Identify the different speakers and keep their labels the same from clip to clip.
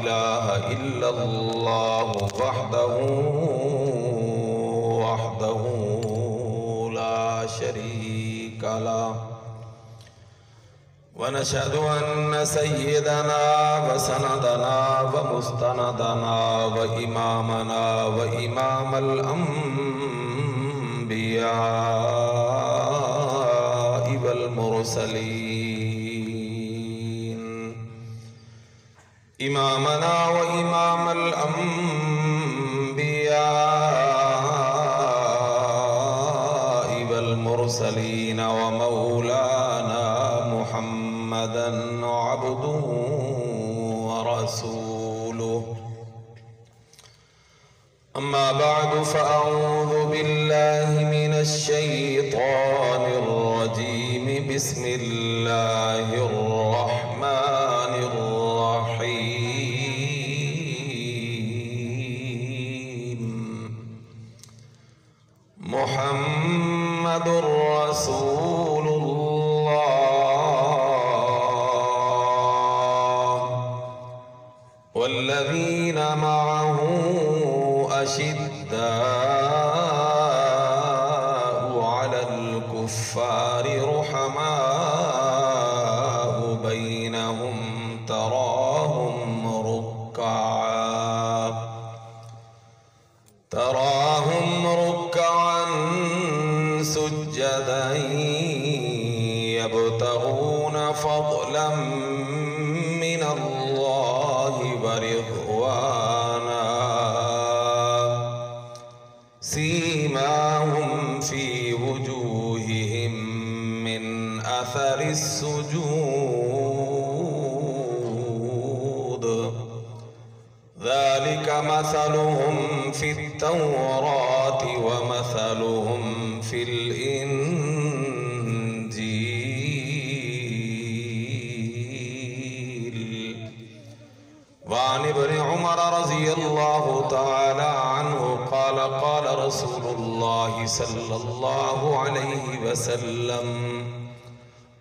Speaker 1: إله إلا الله وحده لا شريك له ونشهد أن سيدنا وسندنا ومستندنا وإمامنا وإمام الأنبياء والمرسلين إمامنا وإمام الأنبياء والمرسلين ومولانا محمدًا عبده ورسوله أما بعد فأعوذ بالله من الشيطان الرجيم بسم الله الرحمن الرحيم محمد رسول الله والذين معه أشداء على الكفار رحماء بينهم تراهم ركعا سجدا يبتغون فضلا من الله ورضوانا سيماهم في وجوههم من أثر السجود ذلك مثلهم في التوراة ومثلهم في الإنجيل وعن ابن عمر رضي الله تعالى عنه قال قال رسول الله صلى الله عليه وسلم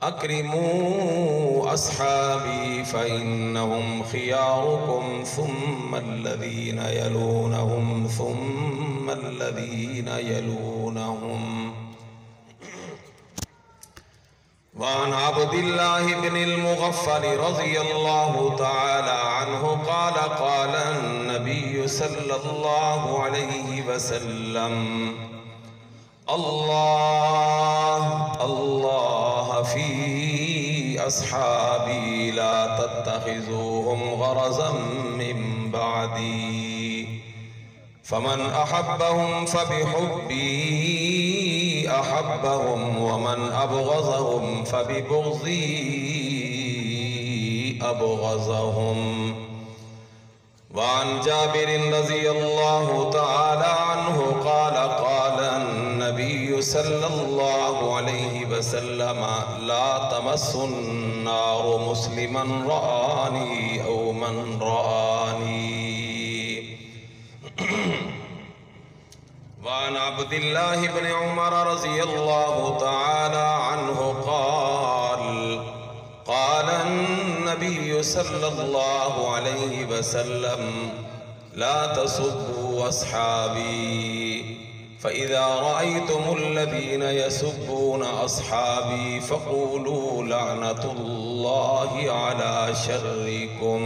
Speaker 1: أكرموا أصحابي فإنهم خياركم ثم الذين يلونهم ثم الذين يلونهم وعن عبد الله بن المغفل رضي الله تعالى عنه قال قال النبي صلى الله عليه وسلم الله في أصحابي لا تتخذوهم غرضا من بعدي فمن أحبهم فبحبي أحبهم ومن أبغضهم فببغضي أبغضهم وعن جابر رضي الله تعالى عنه قال قال النبي صلى الله عليه وسلم لا تمس النار مسلما رآني أو من رآني وعن عبد الله بن عمر رضي الله تعالى عنه قال النبي صلى الله عليه وسلم لا تسبوا أصحابي فإذا رأيتم الذين يسبون أصحابي فقولوا لعنة الله على شركم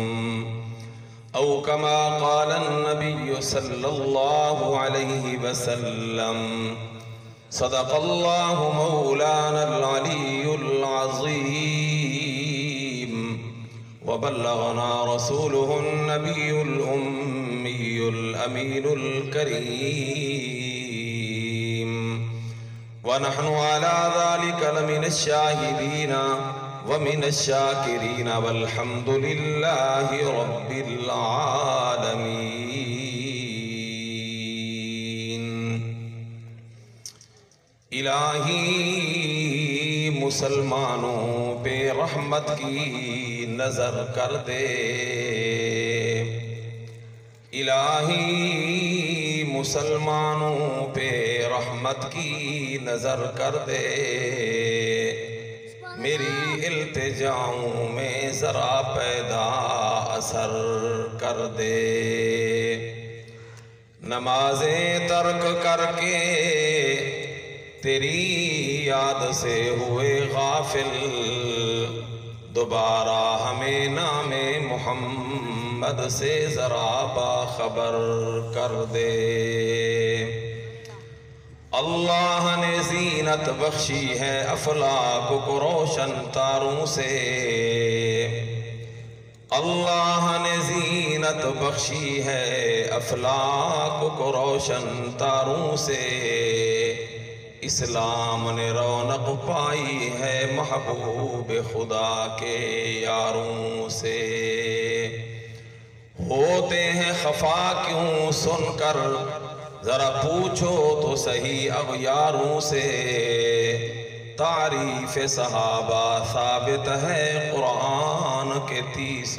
Speaker 1: أو كما قال النبي صلى الله عليه وسلم صدق الله مولانا العلي العظيم وبلغنا رسوله النبي الأمي الأمين الكريم ونحن على ذلك لمن الشاهدين ومن الشاكرين والحمد لله رب العالمين الہی مسلمانوں پہ رحمت کی نظر کر دے الہی مسلمانوں پہ رحمت کی نظر کر دے میری التجاؤں میں ذرا پیدا اثر کر دے۔ نمازیں ترک کر کے تیری یاد سے ہوئے غافل، دوبارہ ہمیں نام محمد سے ذرا باخبر کر دے۔ اللہ نے زینت بخشی ہے افلاک کو روشن تاروں سے، اللہ نے زینت بخشی ہے افلاک کو روشن تاروں سے، اسلام نے رونق پائی ہے محبوب خدا کے یاروں سے۔ ہوتے ہیں خفا کیوں سن کر ذرا پوچھو تو صحیح اغیاروں سے، تعریف صحابہ ثابت ہے قرآن کے 30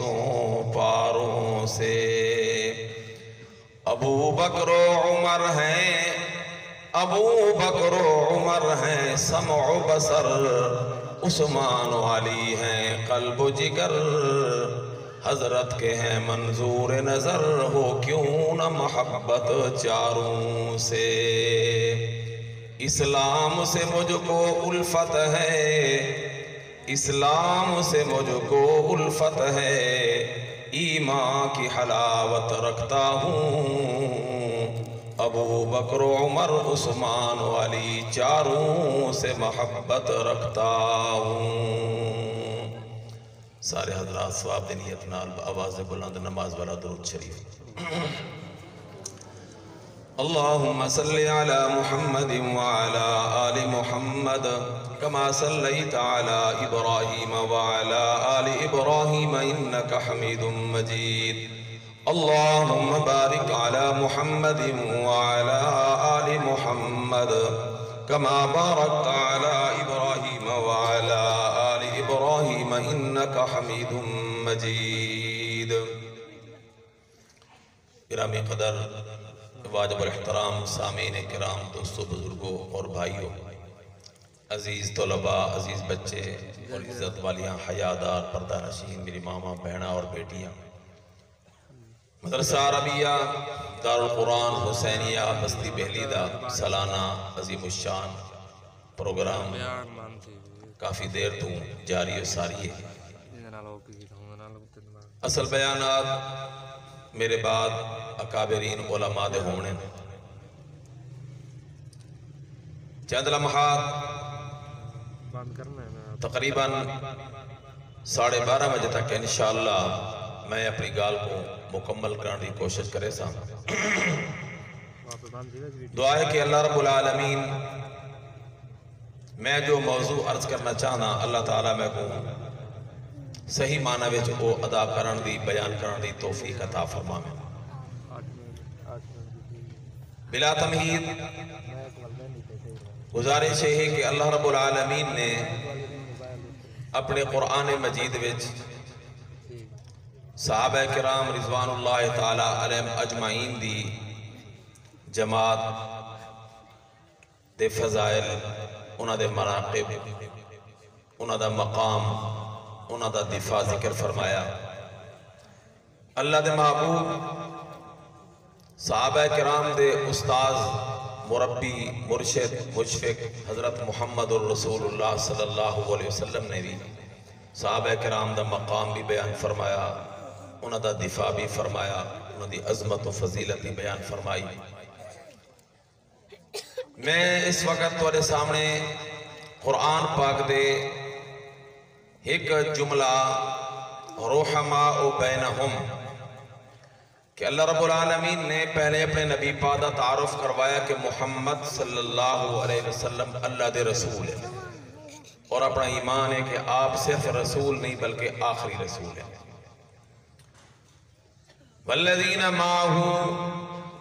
Speaker 1: پاروں سے۔ ابو بکر و عمر ہیں، ابو بکر و عمر ہیں سمع و بصر، عثمان و علی ہیں قلب و جگر، حضرت کے ہیں منظور نظر، ہو کیوں نہ محبت چاروں سے۔ اسلام سے مجھ کو الفت ہے، اسلام سے مجھ کو الفت ہے، ایمان کی حلاوت رکھتا ہوں، ابو بکر و عمر عثمان و علی چاروں سے محبت رکھتا ہوں۔ سارے حضرات ثواب دی نیت نال آواز بلند نماز والا درود شریف۔ اللہم صلی علی محمد وعلی آل محمد کما صلیت علی ابراہیم وعلی آل ابراہیم انکا حمید مجید۔ اللہم بارک علی محمد وعلی آل محمد کما بارکت علی ابراہیم وعلی آل ابراہیم انکا حمید مجید۔ گرامی قدر واجب الاحترام سامعین کرام، دوستو، بزرگوں اور بھائیوں، عزیز طلباء، عزیز بچے اور عزت والیاں، حیادار پردہ نشین میری ماما، بہنہ اور بیٹیاں، مدرسہ عربیہ دارالقرآن حسینیہ بستی بہلی دا سالانہ عظیم الشان پروگرام کافی دیر تو جاری و ساری ہے۔ اصل بیانات میرے بعد اکابرین علماء دے ہونے، چند لمحات تقریباً 12:30 بجے تک انشاءاللہ میں اپنی گال کو مکمل کرنے کی کوشش کرے سا۔ دعا ہے کہ اللہ رب العالمین میں جو موضوع عرض کرنا چاہنا اللہ تعالیٰ میں کو صحیح معنی وچ او ادا کرن دی، بیان کرن دی توفیق عطا فرماوے۔ بلا تمہید گزارش ہے کہ اللہ رب العالمین نے اپنے قرآن مجید وچ صحابہ کرام رضوان اللہ تعالیٰ علیہم اجمعین دی جماعت دے فضائل، انہاں دے مراقب، انہاں دا مقام، انہاں دا دفاع ذکر فرمایا۔ اللہ دے محبوب صحابہ کرام دے استاذ، مربی، مرشد، مشفق حضرت محمد الرسول اللہ صلی اللہ علیہ وسلم نے بھی صحابہ کرام دا مقام بھی بیان فرمایا، انہاں دا دفاع بھی فرمایا، انہاں دی عظمت و فضیلت بھی بیان فرمائی۔ میں اس وقت تمہارے سامنے قرآن پاک دے ایک جملہ رحماء بینہم کہ اللہ رب العالمین نے پہلے اپنے نبی پاک دا تعارف کروایا کہ محمد صلی اللہ علیہ وسلم اللہ دے رسول ہے، اور اپنا ایمان ہے کہ آپ صرف رسول نہیں بلکہ آخری رسول ہے۔ والذین معہو،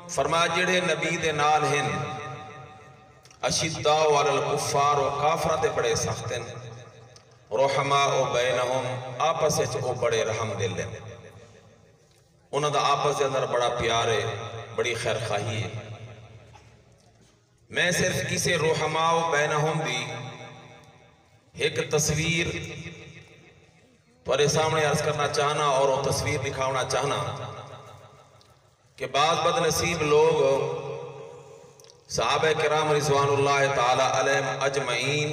Speaker 1: فرما جڑے نبی دے نال ہیں، اشداء علی الکفار و کافرات بڑے سخت ہیں، رحماء بینہم آپس او بڑے رحم دل ہیں، انہوں دا آپس دے اندر بڑا پیار ہے، بڑی خیر خواہی ہے۔ میں صرف اسے رحماء بینہم دی ایک تصویر تمہارے سامنے عرض کرنا چاہنا اور وہ تصویر دکھانا چاہنا کہ بعض بد نصیب لوگ صحابہ کرام رضوان اللہ تعالی علیہم اجمعین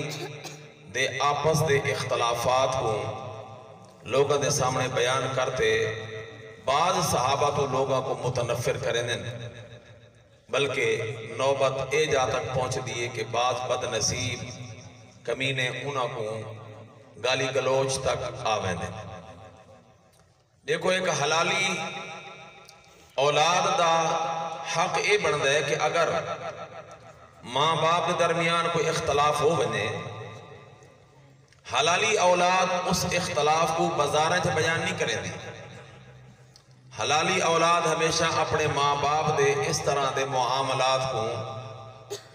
Speaker 1: دے آپس دے اختلافات کو لوگوں دے سامنے بیان کرتے بعض صحابہ تو لوگوں کو متنفر کریں دیں، بلکہ نوبت اے جا تک پہنچ دیئے کہ بعض بد نصیب کمینے انہاں کو گالی گلوچ تک آویں دیں۔ دیکھو ایک حلالی اولاد دا حق اے بندہ ہے کہ اگر ماں باپ کے درمیان کوئی اختلاف ہو بنے، حلالی اولاد اس اختلاف کو بازاریں سے بیان نہیں کریں دی۔ حلالی اولاد ہمیشہ اپنے ماں باپ دے اس طرح دے معاملات کو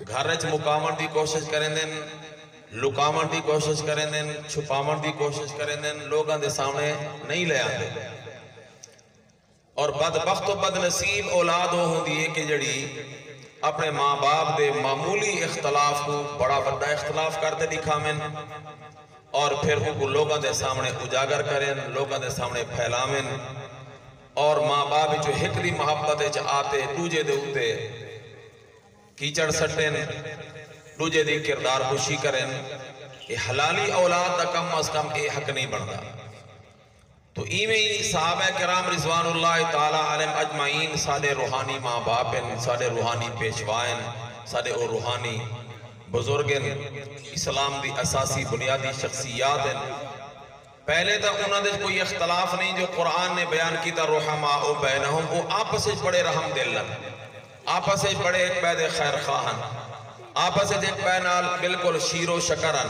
Speaker 1: گھرچ مقامن دی کوشش کریں دیں، لکامن دی کوشش کریں دیں، چھپامن دی کوشش کریں دیں، لوگاں دے سامنے نہیں لے آتے۔ اور بدبخت و بد نصیب اولاد ہوں دیئے کہ جڑی اپنے ماں باپ دے معمولی اختلاف کو بڑا بڑا اختلاف کرتے دکھامیں اور پھر وہ لوگاں دے سامنے اجاگر کریں، لوگاں دے سامنے پھیلامیں، اور ماں باپ جو ہک دی محبت آتے دوجے دے ہوتے کیچڑ سٹیں، دوجے دی کردار خوشی کریں۔ یہ حلالی اولاد دا کم از کم اے حق نہیں بنتا۔ تو ایویں ہی صحابہ کرام رضوان اللہ تعالی علیہم اجمعین سارے روحانی ماں باپ ہیں، سارے روحانی پیشوائیں، سارے اور روحانی بزرگیں، اسلام دی اساسی بنیادی شخصیات ہیں۔ پہلے تا انہوں نے کوئی اختلاف نہیں، جو قرآن نے بیان کی تا رحماء بینہم، وہ آپس سے بڑے رحم دل، آپس سے بڑے ایک بید خیر خواہن، آپس سے ایک بینال بالکل شیر و شکرن۔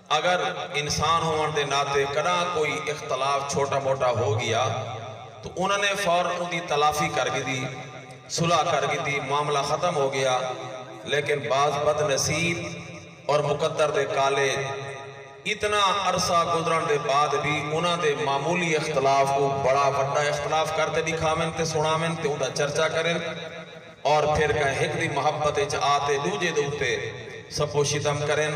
Speaker 1: اگر انسان ہونے دے ناتے کنا کوئی اختلاف چھوٹا موٹا ہو گیا تو انہوں نے فوراً دی تلافی کر دی، صلح کر دی، معاملہ ختم ہو گیا۔ لیکن بعض بد نصیب اور مقدر دے کالے اتنا عرصہ گزرن دے بعد بھی انہوں دے معمولی اختلاف کو بڑا بڑا اختلاف کرتے دکھامیں تے سنامیں تے انہوں چرچا کریں، اور پھر کہیں ایک دی محبت آتے دوجے دوتے سب و شتم کریں۔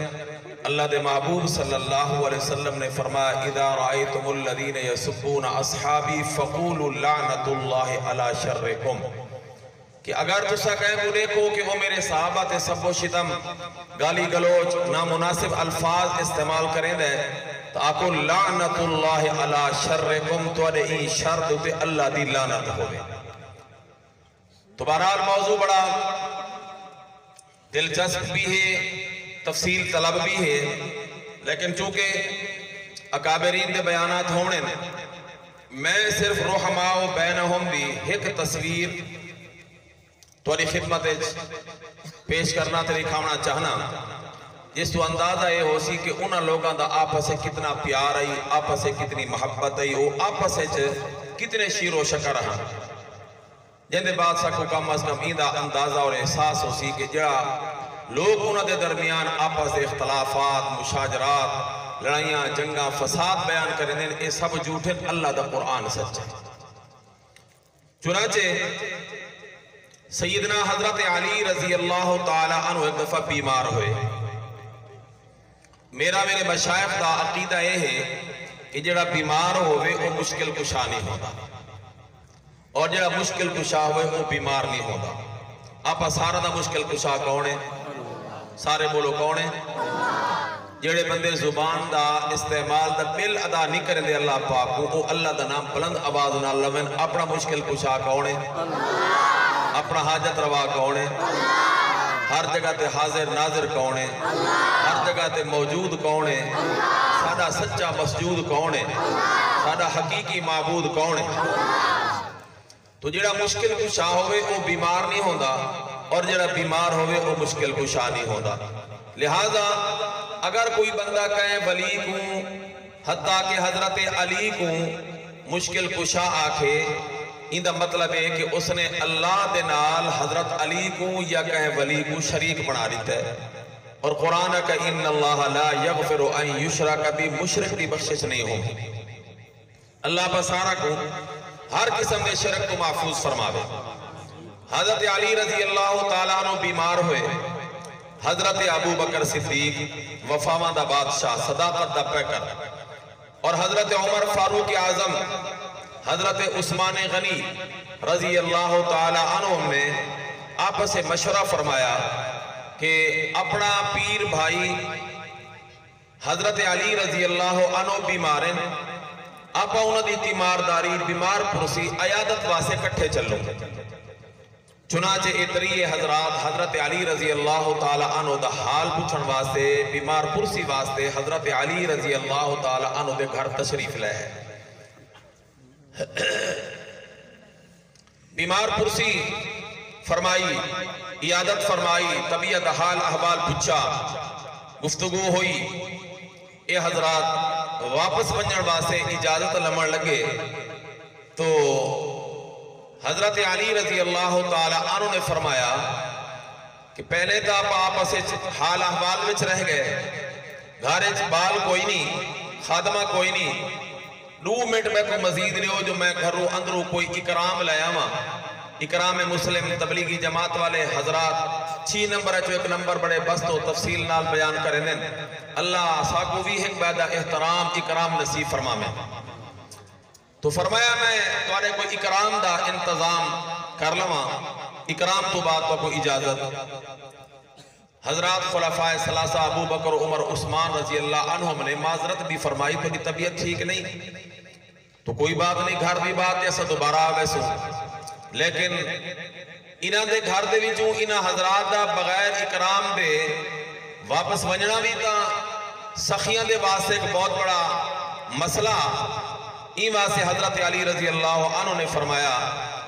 Speaker 1: اللہ دے محبوب صلی اللہ علیہ وسلم نے فرمایا اذا رأیتم الذین یسبون اصحابی فقولوا لعنت اللہ علی شرکم، کہ اگر تسا کہیں وہ دیکھو کہ وہ میرے صحابہ تے سب و شتم گالی گلوچ نامناسب الفاظ استعمال کریں دے تو آکو لعنت اللہ علی شرکم، تو ادھے شر دوتے اللہ دی لعنت ہوئے۔ تو بہرحال موضوع بڑا دلچسپ بھی ہے، تفصیل طلب بھی ہے، لیکن چونکہ اکابرین دے بیانات ہونے میں صرف رحماء بینہم دی ایک تصویر توڑی خدمت پیش کرنا تے دکھانا چاہنا، جس تو اندازہ یہ ہو سی کہ انہاں لوگاں دا آپس سے کتنا پیار آئی، آپس سے کتنی محبت آئی، وہ آپس سے کتنے شیر و شکر ہیں، جن دے بعد سکو کم از کم ایندہ اندازہ اور احساس ہو سی کہ جڑا لوگ انہوں دے درمیان آپس دے اختلافات، مشاجرات، لڑائیاں، جنگاں، فساد بیان کریں دیں، یہ سب جھوٹیں، اللہ دا قرآن سچ ہے۔ چنانچہ سیدنا حضرت علی رضی اللہ تعالیٰ عنہ ایک دفعہ بیمار ہوئے۔ میرے مشائخ دا عقیدہ یہ ہے کہ جڑا بیمار ہوئے وہ مشکل کشا نہیں ہوتا، اور جڑا مشکل کشا ہوئے وہ بیمار نہیں ہوتا۔ آپ سارا دا مشکل کشا کونے؟ سارے بولو کونے؟ جڑے بندے زبان دا استعمال دا بل ادا نہیں کریں دے اللہ پاک کو، وہ اللہ دا نام بلند آواز نہ لمن اپنا مشکل کشا کونے؟ اپنا حاجت روا کونے؟ ہر جگہ تے حاضر ناظر کونے؟ ہر جگہ تے موجود کونے؟ سادہ سچا مسجود کونے؟ سادہ حقیقی معبود کونے؟ تو جڑا مشکل کشا ہوئے وہ بیمار نہیں ہوندہ، اور جڑا بیمار ہوئے وہ مشکل کشا نہیں ہوندہ۔ لہذا اگر کوئی بندہ کہیں ولی کو، حتیٰ کہ حضرت علی کو مشکل کشا آکھے، اندہ مطلب ہے کہ اس نے اللہ دے نال حضرت علی کو یا کہیں ولی کو شریک بنا دیتا ہے، اور قرآن کا ان اللہ لا یغفر ان یشرک بھی، مشرک دی بخشش نہیں ہوگی۔ اللہ بسارہ کو ہر قسم دے شرک کو محفوظ فرماوے۔ حضرت علی رضی اللہ تعالیٰ عنہ بیمار ہوئے، حضرت ابو بکر صدیق وفاواں دا بادشاہ صداقت دا پیکر اور حضرت عمر فاروق اعظم حضرت عثمان غنی رضی اللہ تعالی عنہ نے آپس سے مشورہ فرمایا کہ اپنا پیر بھائی حضرت علی رضی اللہ عنہ بیمار ہیں، آپ انہوں دی تیمارداری بیمار پرسی عیادت واسے کٹھے چلو۔ چنانچہ اتری حضرات حضرت علی رضی اللہ تعالی عنہ دا حال پوچھن واسطے بیمار پرسی واسطے حضرت علی رضی اللہ تعالی عنہ دے گھر تشریف لے ہے۔ بیمار پرسی فرمائی، عیادت فرمائی، طبیعت حال احوال پوچھا، گفتگو ہوئی۔ اے حضرات واپس ونجن واسطے اجازت لمن لگے تو حضرت علی رضی اللہ تعالی عنہ نے فرمایا کہ پہلے تو آپ آپس حال احوال وچ رہ گئے، گھارج بال کوئی نہیں، خادمہ کوئی نہیں، 2 منٹ میں کوئی مزید نہیں ہو جو میں گھروں اندروں کوئی اکرام لے آواں۔ اکرام مسلم تبلیغی جماعت والے حضرات 6 نمبر ہے جو 1 نمبر بڑے بست و تفصیل نال بیان کریں دیں۔ اللہ ساکو بھی ایک بیدہ احترام اکرام نصیب فرما میں تو فرمایا میں تمہارے کوئی اکرام دا انتظام کر لواں، اکرام تو بات تو کوئی اجازت۔ حضرات خلفائے ثلاثہ ابو بکر عمر عثمان رضی اللہ عنہم نے معذرت بھی فرمائی، تو کی طبیعت ٹھیک نہیں تو کوئی بات نہیں، گھر بھی بات ایسا دوبارہ آگئے سو، لیکن انہاں دے گھر دے وچوں انہاں حضرات دا بغیر اکرام دے واپس ونجنا بھی تا سخیاں دے واسطے ایک بہت بڑا مسئلہ۔ این واسطے حضرت علی رضی اللہ عنہ نے فرمایا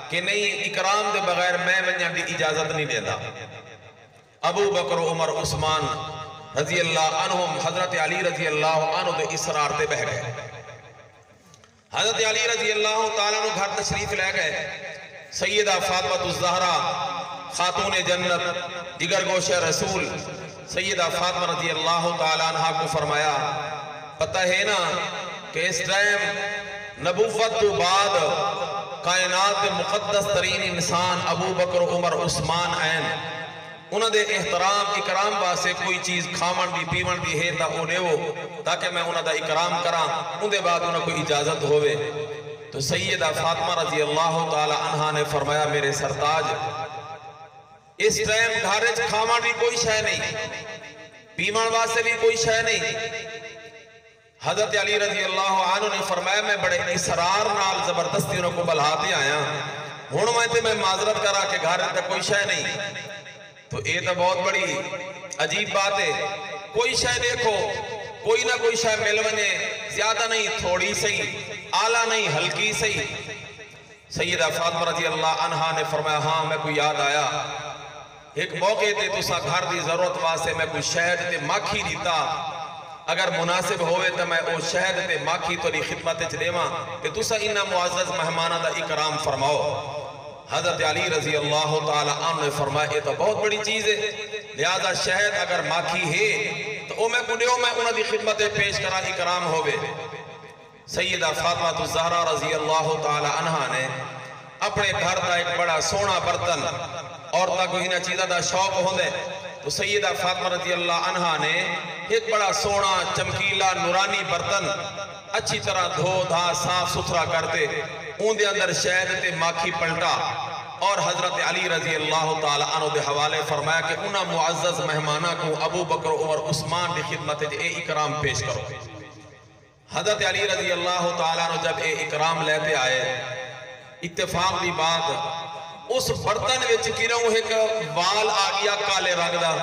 Speaker 1: کہ نہیں، اکرام دے بغیر میں ونجن دی اجازت نہیں دیتا۔ ابو بکر عمر عثمان رضی اللہ عنہم حضرت علی رضی اللہ عنہ دے اسرار تے بہ گئے۔ حضرت علی رضی اللہ تعالیٰ عنہ گھر تشریف لے گئے۔ سیدہ فاطمہ الزہرا خاتون جنت دیگر گوشہ رسول سیدہ فاطمہ رضی اللہ تعالیٰ عنہ کو فرمایا پتہ ہے نا کہ اس ٹائم نبوت تو بعد کائنات مقدس ترین انسان ابو بکر عمر عثمان ہیں، انہوں دے احترام اکرام واسے کوئی چیز کھاون دی پیون دی ہے تا انہیں ہو تاکہ میں انہوں دا اکرام کراں، ان دے بعد انہوں کوئی اجازت ہوئے۔ تو سیدہ فاطمہ رضی اللہ تعالی عنہ نے فرمایا میرے سرتاج اس ٹائم گھارج کھاون بھی کوئی شے نہیں، پیون واسے بھی کوئی شے نہیں۔ حضرت علی رضی اللہ عنہ نے فرمایا میں بڑے اصرار نال زبردستی انہوں کو بلہاتے آیا ہوں میں معذرت کرا کہ گھارج تک کوئی شے نہیں۔ تو یہ تو بہت بڑی عجیب بات ہے، کوئی شے دیکھو کوئی نہ کوئی شے مل ونے، زیادہ نہیں تھوڑی سی، اعلیٰ نہیں ہلکی سی۔ سیدہ فاطمہ رضی اللہ عنہ نے فرمایا ہاں میں کوئی یاد آیا، ایک موقع تے تسا گھر دی ضرورت واسے میں کوئی شہد تے ماکھی دیتا، اگر مناسب ہوئے تو میں او شہد تے ماکھی توری خدمت چلیواں کہ تسا انہا معزز مہمانہ دا اکرام فرماؤ۔ حضرت علی رضی اللہ تعالی عنہ نے فرمایا یہ تو بہت بڑی چیز ہے، لہذا شہد اگر ماکھی ہے تو او میں کنیوں میں انہا دی خدمت پیش کرا اکرام ہوئے۔ سیدہ فاطمہ الزہرا رضی اللہ تعالی عنہ نے اپنے گھر دا ایک بڑا سونا برتن اور تک انہا چیزہ دا شوق ہوندے تو سیدہ فاطمہ رضی اللہ عنہ نے ایک بڑا سونا چمکیلا نورانی برتن اچھی طرح دھو دھا صاف ستھرا کرتے ان دے اندر شہد تے ماکھی پلٹا اور حضرت علی رضی اللہ تعالی عنہ دے حوالے فرمایا کہ انہا معزز مہمانہ کو ابو بکر عمر عثمان دی خدمت اے اکرام پیش کرو۔ حضرت علی رضی اللہ تعالیٰ عنہ جب اے اکرام لیتے آئے اتفاق دی بات اس برتن وچ کروں ایک وال آگیا کالے رنگ دا،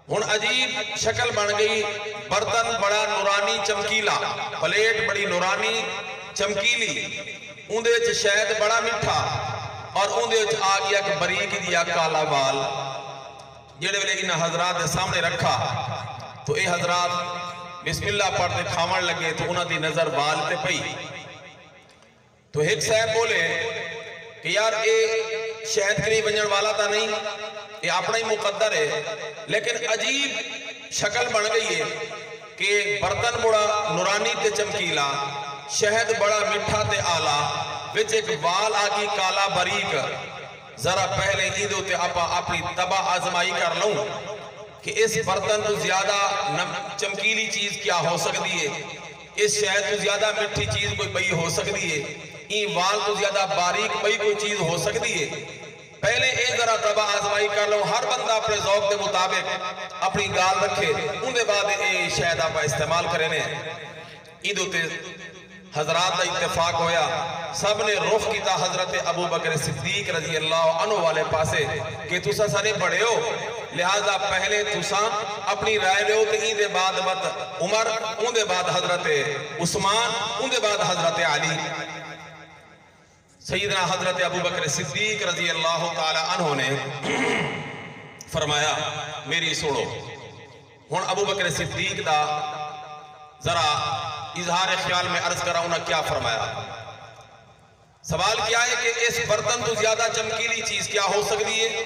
Speaker 1: ہن عجیب شکل بن گئی، برتن بڑا نورانی چمکیلا، پلیٹ بڑی نورانی چمکیلی، اندے وچ شہد بڑا مٹھا اور اندے وچ آگیا کہ بریک دیا کالا وال جڑے ویلے انہا حضرات دے سامنے رکھا تو اے حضرات بسم اللہ پڑھتے کھاون لگے تو انہاں دی نظر وال تے پئی تو ایک صاحب بولے کہ یار اے شہد کری بنجن والا تا نہیں، یہ اپنا ہی مقدر ہے، لیکن عجیب شکل بن گئی ہے کہ برتن بڑا نورانی تے چمکیلا، شہد بڑا مٹھا تے آلہ، وچ ایک وال آگی کالا باریک۔ ذرا پہلے ایدو تے اپا اپنی تباہ آزمائی کر لوں کہ اس برتن تو زیادہ چمکیلی چیز کیا ہو سکتی ہے، اس شہد تو زیادہ مٹھی چیز کوئی بئی ہو سکتی ہے، این وال تو زیادہ باریک بئی کوئی چیز ہو سکتی ہے۔ پہلے ایک ذرا تباہ آزمائی کر لوں، ہر بندہ اپنے ذوق دے مطابق اپنی گال رکھے، ان دے بعد اے شہد آپ استعمال کرنے ہیں۔ ایدو تے حضرات دا اتفاق ہویا، سب نے رخ کیتا حضرت ابو بکر صدیق رضی اللہ عنہ والے پاسے کہ تسا سارے بڑے ہو، لہذا پہلے تسا اپنی رائے لے ہو تے این دے بعد مت عمر، ان دے بعد حضرت عثمان، ان دے بعد حضرت علی۔ سیدنا حضرت ابو بکر صدیق رضی اللہ تعالی عنہ نے فرمایا میری سوڑو، ہون ابو بکر صدیق دا ذرا اظہار خیال میں عرض کرا انہا کیا فرمایا۔ سوال کیا ہے کہ اس برتن تو زیادہ چمکیلی چیز کیا ہو سکتی ہے،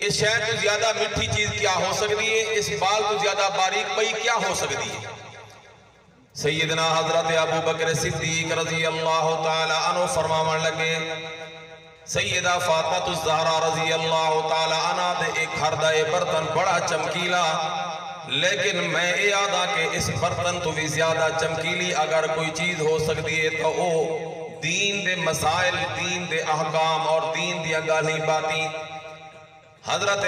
Speaker 1: اس شہد تو زیادہ مٹھی چیز کیا ہو سکتی ہے، اس بال تو زیادہ باریک بئی کیا ہو سکتی ہے۔ سیدنا حضرت ابو بکر صدیق رضی اللہ تعالی عنہ فرماون لگے، سیدہ فاطمہ الزہرا رضی اللہ تعالی عنہ دے ایک ہردہ برتن بڑا چمکیلا، لیکن میں اے آدھا کہ اس برتن تو بھی زیادہ چمکیلی اگر کوئی چیز ہو سکتی ہے تو وہ دین دے مسائل، دین دے احکام اور دین دیا گالی باتیں۔ حضرت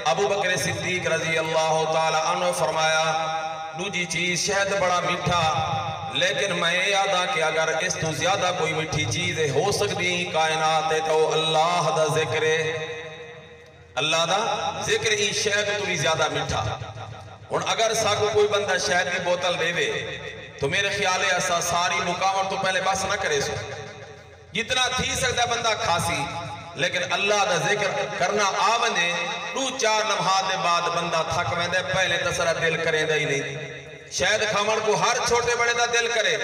Speaker 1: ابو بکر صدیق رضی اللہ تعالی عنہ فرمایا دوجی چیز شہد بڑا میٹھا، لیکن میں یہ آدھا کہ اگر اس تو زیادہ کوئی میٹھی چیز ہو سکتی کائنات ہے تو اللہ دا ذکر ہے، اللہ دا ذکر ہی شہد تو بھی زیادہ میٹھا۔ اور اگر ساکو کوئی بندہ شہد کی بوتل دے وے تو میرے خیال ہے ایسا ساری مقامت تو پہلے بس نہ کرے سو، جتنا تھی سکتا بندہ کھاسی، لیکن اللہ دا ذکر کرنا آونے دو چار لمحات دے بعد بندہ تھک ویندے، پہلے تسرہ دل کریں دا ہی نہیں۔ شاید کھامن کو ہر چھوٹے بڑے دا دل کرے،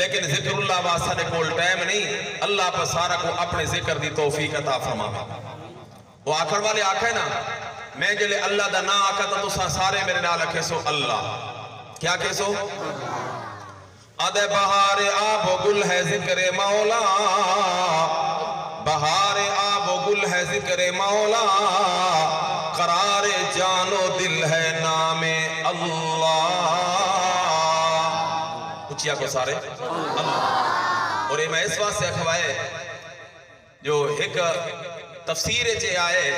Speaker 1: لیکن ذکر اللہ واسطہ دے کول ٹائم نہیں، اللہ پر سارا کو اپنے ذکر دی توفیق عطا فرما۔ وہ آخر والے آکھے نا، میں جلے اللہ دا نا آکھا تو سارے میرے نال رکھے سو اللہ، کیا کہے سو؟ ادے بہار آب و گل ہے ذکر مولا، بہار آب و گل ہے ذکر مولا، قرار جان و دل ہے نام اللہ۔ اچھیا کو سارے اللہ۔ اور یہ میں اس واسطے اکھوائے جو ایک تفسیر چے آئے،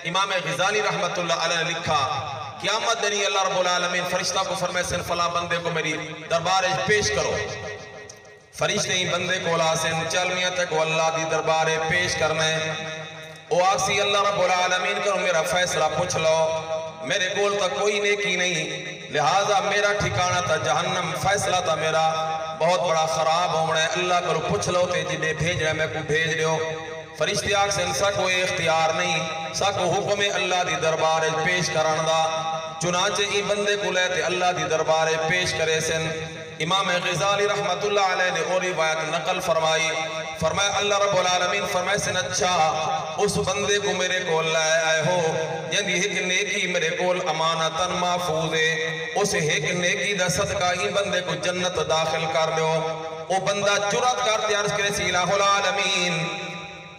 Speaker 1: امام غزالی رحمت اللہ علیہ لکھا، قیامت دنی اللہ رب العالمین فرشتہ کو فرمائے سن فلاں بندے کو میری دربار پیش کرو، فرشتے ہی بندے کو لاسن چل میاں تک وہ اللہ دی دربار پیش کرنے، او آکسی اللہ رب العالمین کرو میرا فیصلہ پوچھ لو، میرے گول تک کوئی نیکی نہیں، لہذا میرا ٹھکانہ تا جہنم، فیصلہ تا میرا بہت بڑا خراب ہومڑے، اللہ کرو پوچھ لو تے جنہیں بھیج رہے میں کو بھیج لیو۔ فرشتے آکسن سا کوئی اختیار نہیں، سا کو حکم اللہ دی دربار پیش کرندہ، چنانچہ ای بندے کو لیتے اللہ دی دربار پیش کرے سن۔ امام غزالی رحمت اللہ علیہ نے اور روایت نقل فرمائی، فرمایا اللہ رب العالمین فرمائے سن اچھا اس بندے کو میرے کول لائے آئے ہو، یعنی ایک نیکی میرے کول امانتاً محفوظ ہے، اس ایک نیکی دا صدقہ ہی بندے کو جنت داخل کر دو۔ وہ بندہ جرات کرتے عرض کرے سی الہ العالمین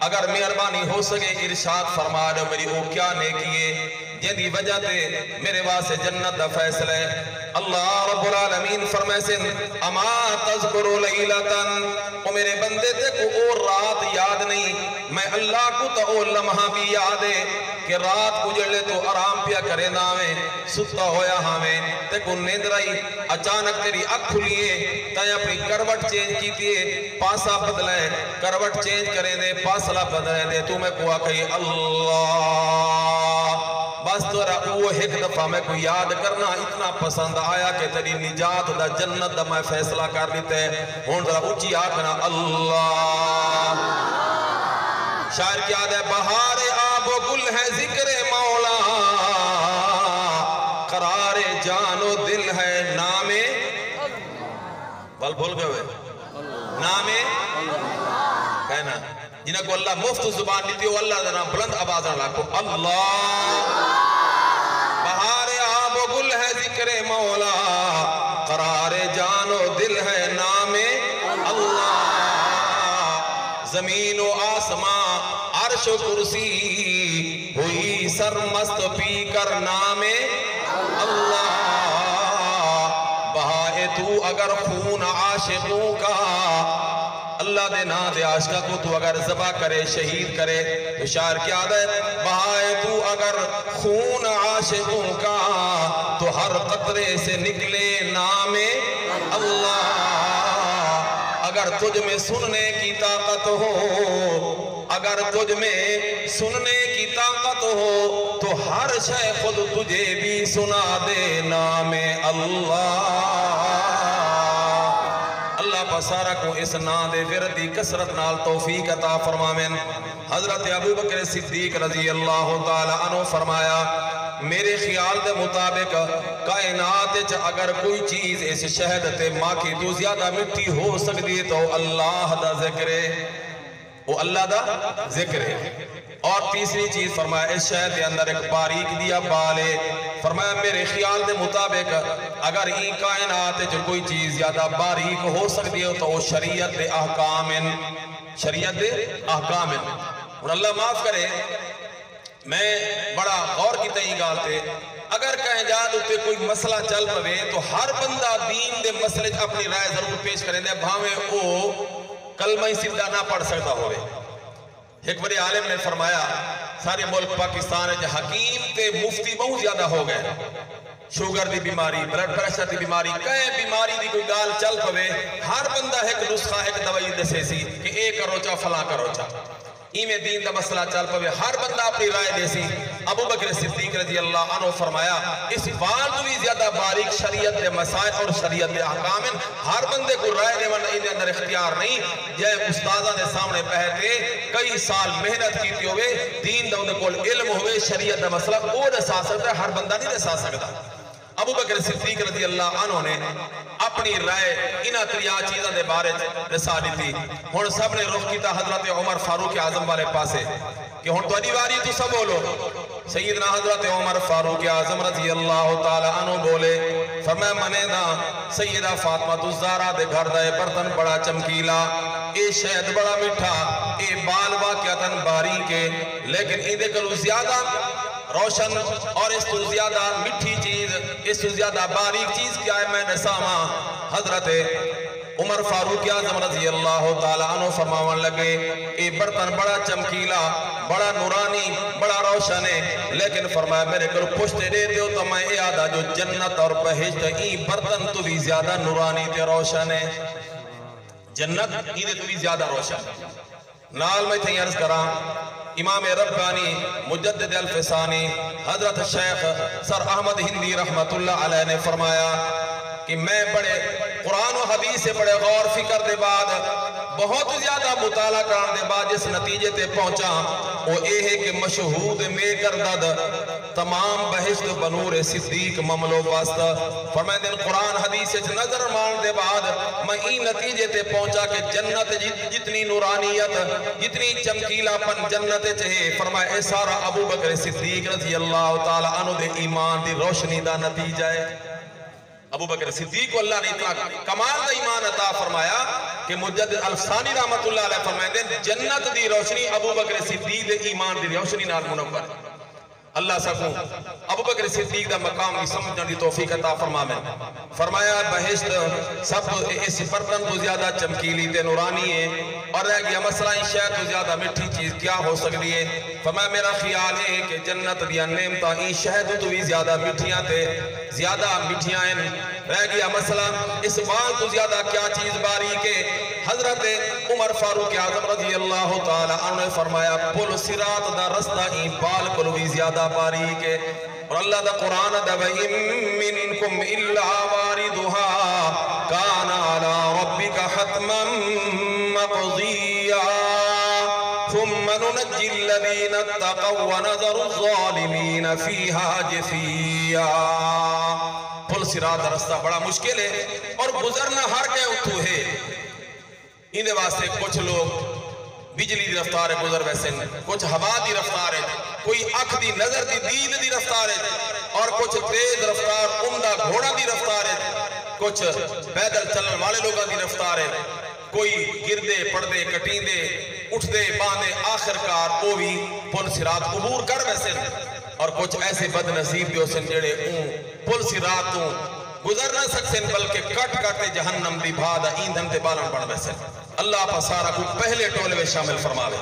Speaker 1: اگر مہربانی ہو سکے ارشاد فرما دو میری وہ کیا نیکی ہے جدی وجہ دے میرے واسے جنت دا فیصلہ ہے۔ اللہ رب العالمین فرمائے سن اما تذکرو لیلتاً، او میرے بندے تے کو او رات یاد نہیں، میں اللہ کو تا او لمحہ بھی یاد ہے کہ رات کو جڑے تو آرام پیا کرے ناویں، ستا ہویا ہمیں تے کو نیند رہی، اچانک تیری اکھ کھلیے تائیں اپنی کروٹ چینج کی تیے، پاسا بدلائے کروٹ چینج کریں دے، پاسلا بدلائے دے، تو میں کو آکھئی اللہ، بس تورا وہ ایک دفعہ میں کو یاد کرنا اتنا پسند آیا کہ تیری نجات دا جنت دا میں فیصلہ کر لیتے ہیں، ہون ذرا اچھی آکھنا اللہ۔ شاعر کیا دے بہار آب و گل ہے ذکر مولا، قرار جان و دل ہے نام بل بھول گئے نام کہنا جنہاں کو اللہ مفت زبان دیتی ہو اللہ دا نام بلند آواز اللہ کو اللہ۔ بہار آب و گل ہے ذکر مولا، قرار جان و دل ہے نام اللہ۔ زمین و آسمان عرش و کرسی ہوئی سرمست پی کر نام اللہ بہائے تو اگر خون عاشقوں کا اللہ دے نا دے عاشقہ کو تو اگر ذبح کرے شہید کرے تو شاعر کی عادت بہائے تو اگر خون عاشقوں کا تو ہر قطرے سے نکلے نام اللہ اگر تجھ میں سننے کی طاقت ہو اگر تجھ میں سننے کی طاقت ہو تو ہر شے خود تجھے بھی سنا دے نام اللہ اللہ پسارہ کو اس نادے وردی کسرت نال توفیق عطا فرمامن حضرت ابو بکر صدیق رضی اللہ تعالی عنہ فرمایا میرے خیال دے مطابق کائنات اگر کوئی چیز اس شہد تے ماں کی تو زیادہ مٹی ہو سکتی تو اللہ دا ذکر ہے وہ اللہ دا ذکر ہے اور تیسری چیز فرمایا اس شہد کے اندر ایک باریک دیا بال ہے فرمایا میرے خیال دے مطابق اگر ای کائنات جو کوئی چیز زیادہ باریک ہو سکتی ہے تو وہ شریعت دے احکام اور اللہ معاف کرے میں بڑا غور کی تئیں گالتے اگر کہیں جاد ہوتے کوئی مسئلہ چل پوے تو ہر بندہ دین دے مسئلے اپنی رائے ضرور پیش کریں دے بھاویں او کلمہ ہی سیدھا نہ پڑھ سکتا ہوئے ایک بڑے عالم نے فرمایا سارے ملک پاکستان ہے حکیم تے مفتی بہت زیادہ ہو گئے شوگر دی بیماری بلڈ پریشر دی بیماری کئے بیماری دی کوئی گال چل پوے ہر بندہ ایک نسخہ ایک دوائی دسے سی کہ اے کرو چا فلاں کرو چا میں دین دا مسئلہ چل پوے ہر بندہ اپنی رائے دے سی ابو بکر صدیق رضی اللہ عنہ فرمایا اس بات بھی زیادہ باریک شریعت دے مسائل اور شریعت دے احکام ہر بندے کو رائے دے ون ان اندر اختیار نہیں جے استاذہ دے سامنے بیٹھے کئی سال محنت کیتی ہوئے دین دا ان کو علم ہوئے شریعت دا مسئلہ وہ دسا سکتا ہے ہر بندہ نہیں دسا سکتا ابو بکر صدیق رضی اللہ عنہ نے اپنی رائے انہاں تریا چیزاں دے بارے دسا دی تھی ہن سب نے رخ کیتا حضرت عمر فاروق اعظم والے پاسے کہ ہن تہاڈی واری تو سب بولو سیدنا حضرت عمر فاروق اعظم رضی اللہ تعالی عنہ بولے فرمایا منے دا سیدہ فاطمہ الزہرا دے گھر دا برتن بڑا چمکیلا اے شہد بڑا میٹھا اے بال واقعتاً باریک ہے لیکن ایں دے کلو زیادہ روشن اور اس تو زیادہ مٹھی چیز اس تو زیادہ باریک چیز کیا ہے میں نے ساما حضرت عمر فاروق اعظم رضی اللہ تعالی عنہ فرماون لگے اے برتن بڑا چمکیلا بڑا نورانی بڑا روشن ہے لیکن فرمایا میرے کل پشتے دے دیو تو میں اے آدھا جو جنت اور بہشت ای برتن تو بھی زیادہ نورانی تے روشن ہے جنت ای دے تو بھی زیادہ روشن نال میں تھی عرض کراں امام ربانی مجدد الفسانی حضرت شیخ سر احمد ہندی رحمت اللہ علیہ نے فرمایا کہ میں بڑے قرآن و حدیث سے بڑے غور فکر دے بعد بہت زیادہ مطالعہ کرنے دے بعد جس نتیجے تے پہنچا وہ اے ہے کہ مشہود میں کردد تمام بہشت بنور صدیق مملو واسط فرمائے دن قرآن حدیث سے نظر مان دے بعد میں این نتیجے تے پہنچا کہ جنت جتنی نورانیت جتنی چمکیلا پن جنت چاہے فرمائے اے سارا ابو بکر صدیق رضی اللہ تعالی عنہ دے ایمان دی روشنی دا نتیجہ ہے ابو بکر صدیق کو اللہ نے اتنا کمال دا ایمان عطا فرمایا کہ مجدد الفسانی رحمت اللہ علیہ فرمائے دیں جنت دی روشنی ابو بکر صدیق دے ایمان دی روشنی نال منور اللہ سکوں ابو بکر صدیق دا مقام بھی سمجھنے دی توفیق عطا فرمایا بہشت سب اس برتن تو زیادہ چمکیلی تے نورانی ہے اور رہ گیا مسئلہ شاید تو زیادہ مٹھی چیز کیا ہو سکتی ہے فرمایا میرا خیال ہے کہ جنت دیا نعمتاں این شہد تو بھی زیادہ مٹھیاں تے زیادہ مٹھیاں ہیں رہ گیا مسئلہ اس بال تو زیادہ کیا چیز باریک ہے حضرت عمر فاروق اعظم رضی اللہ تعالی عنہ نے فرمایا پل صراط دا رستہ این بال کو بھی زیادہ باریک ہے اور اللہ دا قرآن دا وَإِن مِّنكُمْ إِلَّا وَارِدُهَا كَانَ عَلَىٰ رَبِّكَ حَتْمًا مَّقْضِيًّا ثُمَّ نُنَجِّي الَّذِينَ اتَّقَوْا وَنَذَرُ الظَّالِمِينَ فِيهَا جِثِيًّا پل صراط رستہ بڑا مشکل ہے اور گزرنا ہر کے اتھو ہے اندھے واسطے کچھ لوگ بجلی دی رفتار ہے گزر ویسے کچھ ہوا دی رفتار ہے کوئی اکھ دی نظر دی دید دی رفتار ہے اور کچھ تیز رفتار عمدہ گھوڑا دی رفتار ہے کچھ پیدل چلن والے لوگاں دی رفتار ہے کوئی گردے پڑدے کٹیندے اٹھدے باندے آخرکار وہ بھی پل صراط عبور کر ویسے، اور کچھ ایسے بد نصیب بھی اسن جڑے پل صراطوں گزر نہ سکسن بلکہ کٹ کٹے جہنم دی بھادا ایندھن تے بالن بڑھ ویسے۔ اللہ پا سارا کو پہلے ٹولے میں شامل فرماوے۔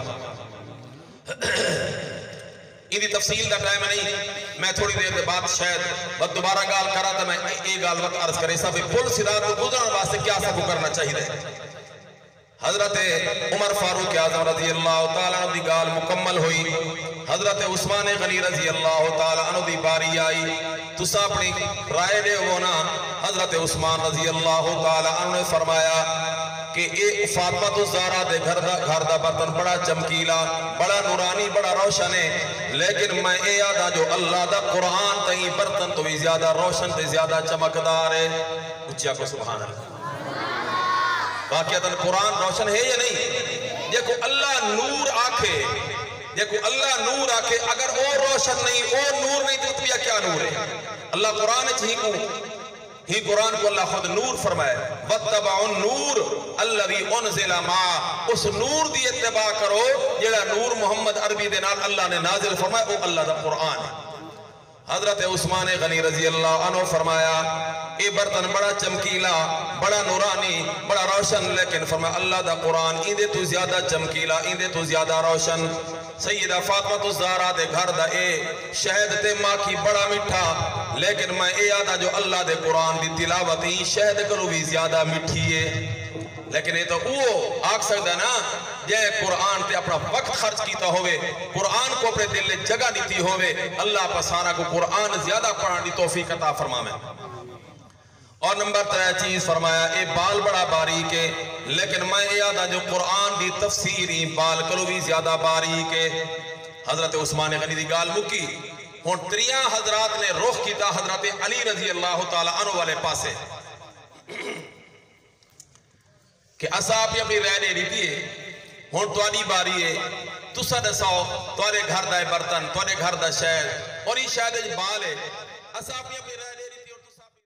Speaker 1: ان دی تفصیل دا ٹائم نہیں، میں تھوڑی دیر دے بعد شاید بس دوبارہ گال کرا تھا، میں ایک گال وقت عرض کرے سا بھی پل صراط کو گزرن واسطے کیا سب کرنا چاہیے۔ حضرت عمر فاروق اعظم رضی اللہ تعالیٰ عنہ دی گال مکمل ہوئی، حضرت عثمان غنی رضی اللہ تعالیٰ عنہ دی باری آئی، تسا اپنی رائے دے ہونا۔ حضرت عثمان رضی اللہ تعالیٰ عنہ نے فرمایا کہ اے فاطمہ الزہرا دے گھر دا برتن بڑا چمکیلا، بڑا نورانی، بڑا روشن ہے، لیکن میں اے یادا جو اللہ دا قرآن تئیں برتن تو بھی زیادہ روشن تے زیادہ چمکدار ہے۔ اچھا کو سبحان اللہ۔ واقعتاً قرآن روشن ہے یا نہیں؟ دیکھو اللہ نور آکھے، دیکھو اللہ نور آکھے، اگر وہ روشن نہیں، وہ نور نہیں تو تبیا کیا نور ہے؟ اللہ قرآن ہی قرآن کو اللہ خود نور فرمائے، وَاتَّبَعُ النُّورَ الَّذِي أُنزِلَ مَعَهُ، اس نور دی اتباع کرو جڑا نور محمد عربی دے نال اللہ نے نازل فرمائے، وہ اللہ دا قرآن ہے۔ حضرت عثمان غنی رضی اللہ عنہ فرمایا اے برتن بڑا چمکیلا، بڑا نورانی، بڑا روشن، لیکن فرمایا اللہ دا قرآن ایندے تو زیادہ چمکیلا، ایندے تو زیادہ روشن۔ سیدہ فاطمہ الزہرا دے گھر دا اے شہد تے ماں کی بڑا مٹھا، لیکن میں اے یادا جو اللہ دے قرآن دی تلاوتی شہد کرو بھی زیادہ مٹھی ہے۔ لیکن یہ تو وہ آگ سکتا نا جے قرآن تے اپنا وقت خرچ کیتا ہوئے، قرآن کو اپنے دل لے جگہ دیتی ہوئے، اللہ پا سارا کو قرآن زیادہ پڑھان دی توفیق عطا فرما میں۔ اور نمبر 3 چیز فرمایا اے بال بڑا باریک ہے، لیکن میں یادا جو قرآن دی تفسیری بال کرو بھی زیادہ باریک ہے۔ حضرت عثمان غنی دی گال مکی، ہون 3 حضرات نے رخ کیتا حضرت علی رضی اللہ تعالیٰ عنہ والے پاسے کہ اصحاب اپنی رہ دے دیتی ہے، ہون توانی باری ہے، تسا دساؤ توارے گھر دا برتن، توارے گھر دا شہد اور یہ شہد بال ہے، اصحاب اپنی رہ دے